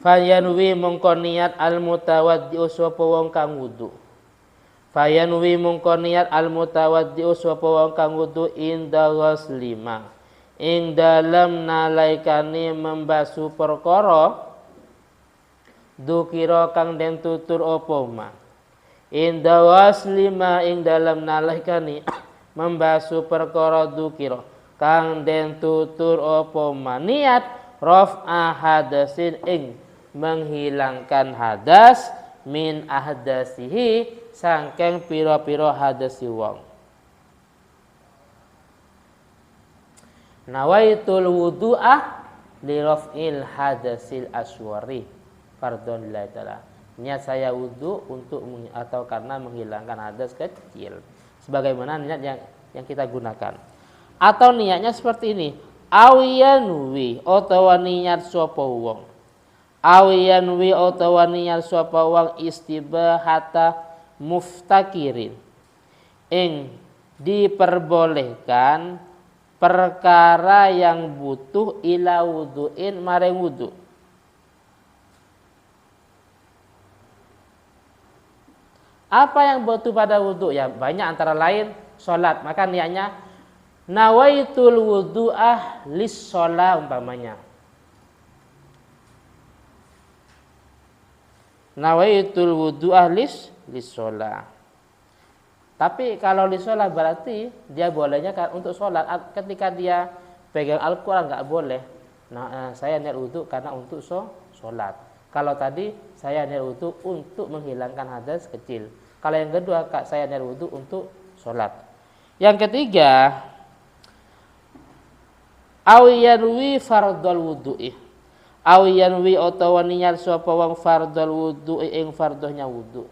Fayanwi mongko niat al mutawaddi'u sapa wong kang wudu. Fayanwi mongko niat al mutawaddi'u sapa wong kang wudu inda ghuslima ing dalem nalaikane membasu perkara dukira kang den tutur apa ma. Inda ghuslima ing dalem nalaikane membasu perkara dukira kang den tutur apa ma. Niat raf'a hadasin ing menghilangkan hadas min ahdasihi sangkeng piro-piro hadasi wong. Nawaitul wudu'ah li raf'il hadasil aswari fardhon lillahi ta'ala. Niat saya wudu untuk atau karena menghilangkan hadas kecil. Sebagaimana niat yang kita gunakan. Atau niatnya seperti ini. Awiyanwi utawa niat sapa wong. Awiyanwi utawa niat sapa wong istibahata muftakirin ing diperbolehkan perkara yang butuh ila wudu'in maring wudu. Apa yang butuh pada wudu? Ya banyak, antara lain sholat. Maka niatnya nawaitul wudu'ah lis sholat umpamanya. Nawaitul wudu'ah lis sholat. Tapi kalau lis sholat berarti dia bolehnya kan untuk sholat. Ketika dia pegang Al-Quran nggak boleh. Nah, saya niat wudu karena untuk sholat. Kalau tadi saya niat wudu untuk menghilangkan hadas kecil. Kalau yang kedua saya niat wudu untuk sholat. Yang ketiga, awiyanwi fardhol wudu'i. Awiyanwi utawa niat sapa wong fardhol wudu'i ing fardhonya wudu.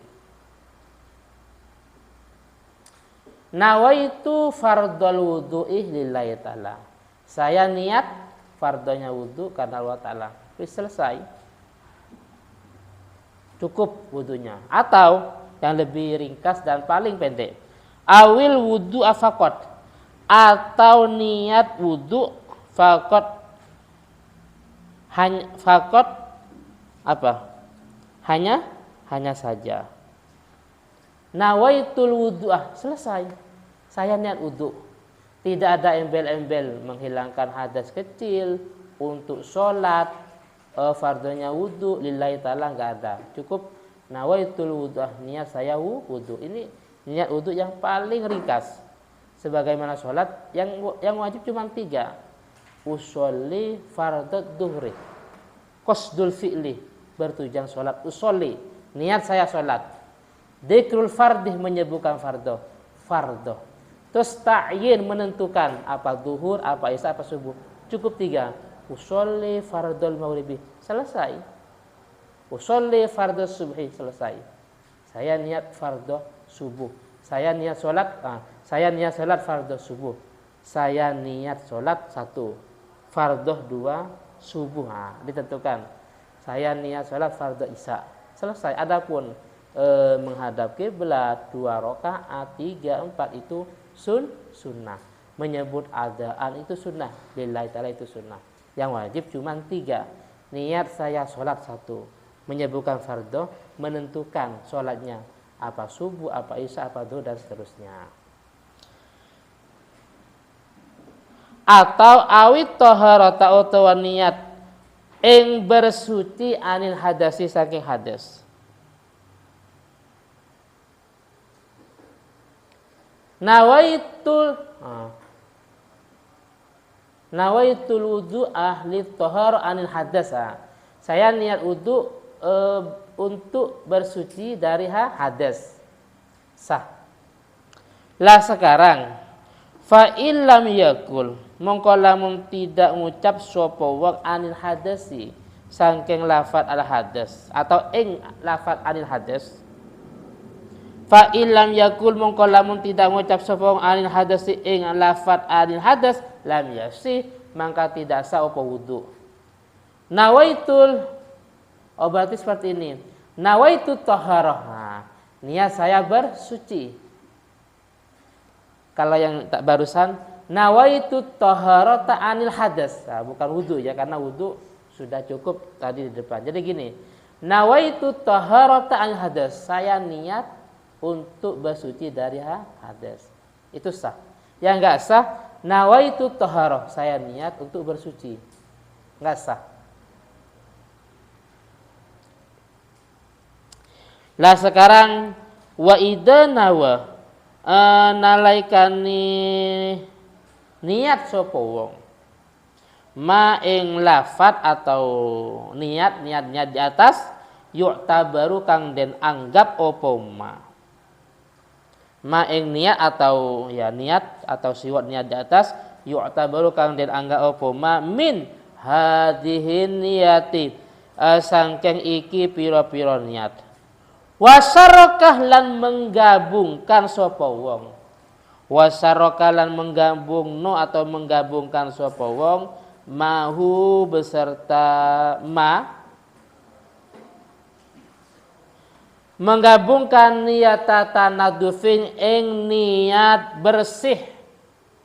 Nawaitu fardhol wudu'i lillahi ta'ala. Saya niat fardhonya wudu karena Allah Ta'ala. Selesai. Cukup wudunya. Atau yang lebih ringkas dan paling pendek, awil wudu afakot, atau niat wudu fakot, hanya fakot apa? Hanya saja. Nawaitul wudu'ah, selesai. Saya niat wudu. Tidak ada embel-embel menghilangkan hadas kecil untuk sholat, fardhunya wudu lillahi ta'ala, enggak ada. Cukup nawaitul wudu'ah, niat saya wudu. Ini niat wudu yang paling ringkas. Sebagaimana sholat yang wajib cuma 3. Usolli fardhu duhri, qasdul fi'li, bertujuan sholat. Usolli, niat saya sholat. Dzikrul fardih, menyebutkan fardhu. Terus ta'yin, menentukan apa duhur, apa isya, apa subuh. Cukup 3. Usolli fardhul maghribi, selesai. Usolli fardhu subhi, selesai. Saya niat fardhu subuh. Saya niat sholat fardhu subuh. Saya niat sholat 1, fardhu 2, subuh. Ditentukan. Saya niat sholat fardhu isya, selesai. Adapun menghadap kiblat 2 rakaat, 3, 4 itu sunnah. Menyebut adaan itu sunnah. Lillahi ta'ala itu sunnah. Yang wajib cuma 3. Niat saya sholat 1, menyebutkan fardhu, menentukan sholatnya apa subuh, apa isya, apa duhur, dan seterusnya. Atau awit taharata utawa niat ing bersuci anil hadasi saking hadas. Nawaitul wudu ahli tahar anil hadas. Saya niat wudu untuk bersuci dari hadas. Sah. Lah sekarang fa illam yakul, mongko lamun tidak ngucap sapa wong anil hadasi saking lafat al hadas atau ing lafat anil hadas. Fa illam yakul, mongko lamun tidak ngucap sapa wong anil hadasi ing lafat anil hadas, lam yasi, maka tidak sah apa wudu. Nawaitul, berarti seperti ini. Nawaitu taharah, niat saya bersuci. Kalau yang tak barusan, nawaitu taharata anil hadas, bukan wudu ya, karena wudu Sudah cukup tadi di depan. Jadi gini, nawaitu taharata an hadas. Saya niat untuk bersuci dari hadas. Itu sah. Yang enggak sah, nawaitu taharah. Saya niat untuk bersuci. Enggak sah. Lah sekarang wa idza nawa nalaikani niat sapa wong ma ing lafat atau niat di atas yu'tabaru kang den anggap apa ma ing niat atau ya niat atau siwat niat di atas yu'tabaru kang den anggap apa min hadhihi niyati sangkeng iki pira-pira niat wasarokah lan menggabungkan sapa wong wasarokah lan menggabungno atau menggabungkan sapa wong mahu beserta menggabungkan niat tanadufin ing niat bersih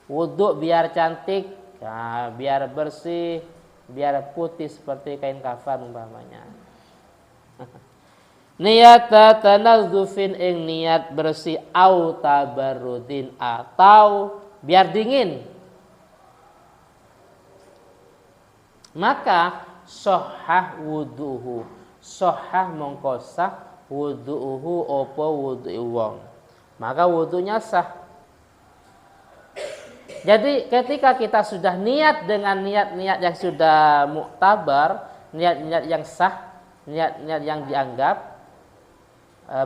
wudhu biar cantik nah, biar bersih biar putih seperti kain kafan umpamanya niat tanadzufin ing niat bersih au tabarrudin atau biar dingin maka sohah wuduhu sohah mongkosah wuduhu opo wudu wong maka wudunya sah. Jadi ketika kita sudah niat dengan niat-niat yang sudah muktabar niat-niat yang sah niat-niat yang dianggap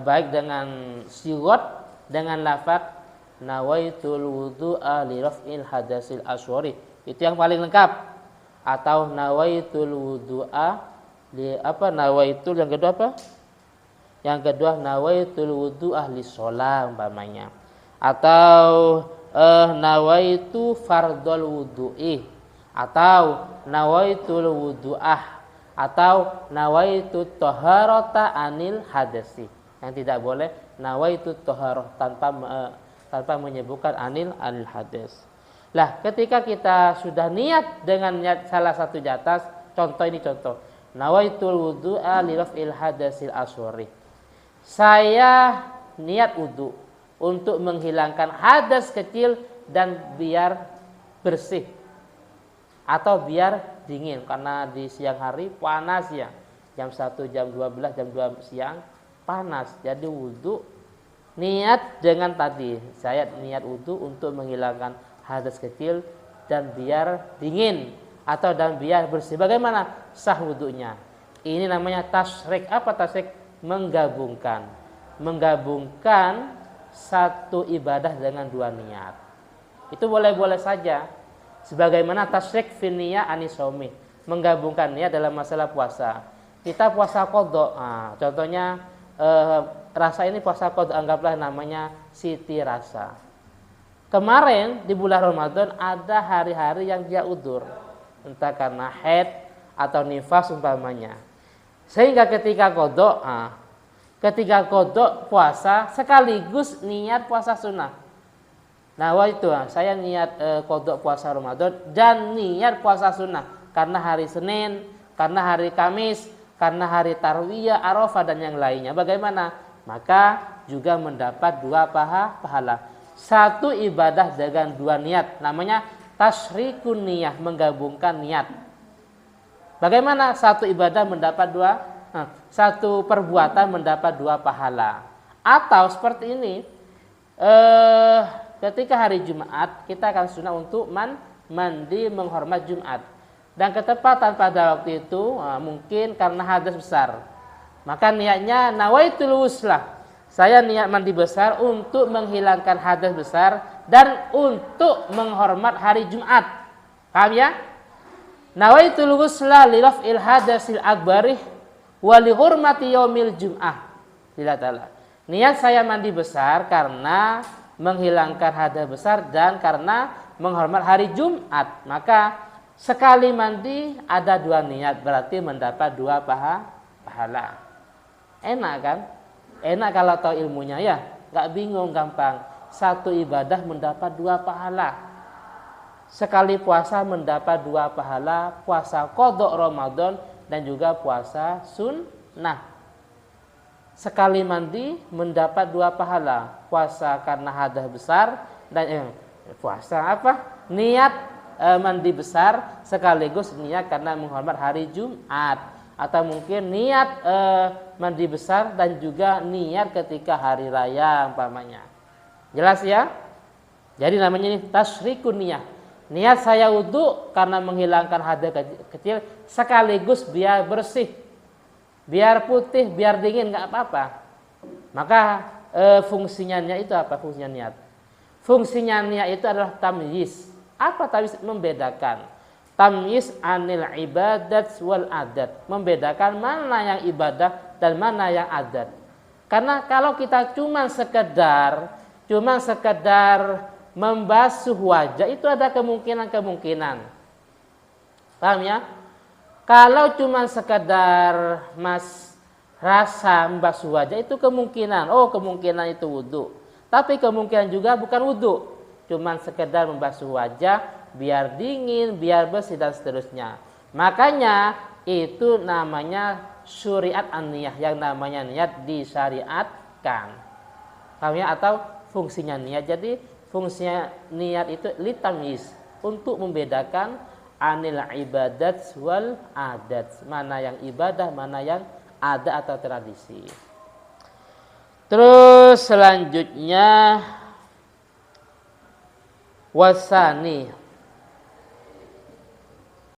baik dengan sigot dengan lafaz nawaitul wudu'a li raf'il hadasil asghari itu yang paling lengkap atau nawaitul wudu'a li nawaitul yang kedua apa? Yang kedua nawaitul wudu'a li shalah umpamanya atau nawaitu fardhol wudu'i atau nawaitul wudu'ah atau nawaitu taharata anil hadasi yang tidak boleh nawaitu taharah tanpa menyebutkan anil hadas. Lah ketika kita sudah niat dengan niat salah satu di atas contoh nawaitul wudu'a li raf'il hadasil asghari saya niat wudu untuk menghilangkan hadas kecil dan biar bersih atau biar dingin karena di siang hari panas ya jam 1 jam 12 jam 2 siang panas jadi wudu niat dengan tadi saya niat wudu untuk menghilangkan hadas kecil dan biar dingin atau dan biar bersih bagaimana sah wudunya ini namanya tasyrik apa tasyrik menggabungkan satu ibadah dengan dua niat itu boleh-boleh saja sebagaimana tasyrik fi niyah anisomi menggabungkan niat dalam masalah puasa kita puasa qadha contohnya rasa ini puasa qadha anggaplah namanya siti rasa kemarin di bulan Ramadan ada hari-hari yang dia udzur entah karena haid atau nifas umpamanya sehingga ketika qadha puasa sekaligus niat puasa sunnah nah itu saya niat qadha puasa Ramadan dan niat puasa sunnah karena hari Senin karena hari Kamis karena hari Tarwiyah Arafah dan yang lainnya bagaimana maka juga mendapat dua pahala satu ibadah dengan dua niat namanya tasyrikun niyah menggabungkan niat bagaimana satu ibadah mendapat satu perbuatan mendapat dua pahala atau seperti ini ketika hari Jumat kita akan sunnah untuk mandi menghormat Jumat dan ketepatan pada waktu itu mungkin karena hadas besar maka niatnya nawaitul wuslah saya niat mandi besar untuk menghilangkan hadas besar dan untuk menghormat hari Jumat paham ya nawaitul wuslah li raf'il hadasil akbarih wa li hurmati yaumil jum'ah lillah ta'ala niat saya mandi besar karena menghilangkan hadas besar dan karena menghormat hari Jumat maka sekali mandi ada dua niat berarti mendapat dua pahala enak kan enak kalau tahu ilmunya ya nggak bingung gampang satu ibadah mendapat dua pahala sekali puasa mendapat 2 pahala, puasa qadha Ramadan dan juga puasa sunnah. Sekali mandi mendapat 2 pahala, puasa karena hadas besar dan puasa apa? Niat mandi besar sekaligus niat karena menghormat hari Jumat, atau mungkin niat mandi besar dan juga niat ketika hari raya umpamanya. Jelas ya? Jadi namanya ini tasyrikun niyah. Niat saya wudu karena menghilangkan hadas kecil sekaligus biar bersih, biar putih, biar dingin nggak apa-apa. Maka fungsinya niat itu apa? Fungsinya niat. Fungsinya niat itu adalah tamyiz. Apa tamyiz? Membedakan. Tamyiz anil ibadat wal adat. Membedakan mana yang ibadah dan mana yang adat. Karena kalau kita cuma sekedar membasuh wajah itu ada kemungkinan. Paham ya? Kalau cuma sekedar rasa membasuh wajah itu kemungkinan itu wudu. Tapi kemungkinan juga bukan wudu. Cuma sekedar membasuh wajah biar dingin, biar bersih dan seterusnya. Makanya itu namanya syariat an-niyah, yang namanya niat disyariatkan. Paham ya? Atau fungsinya niat. Jadi fungsinya niat itu litamyiz, untuk membedakan anil ibadat wal adat, mana yang ibadah, mana yang adat atau tradisi. Terus selanjutnya wasani,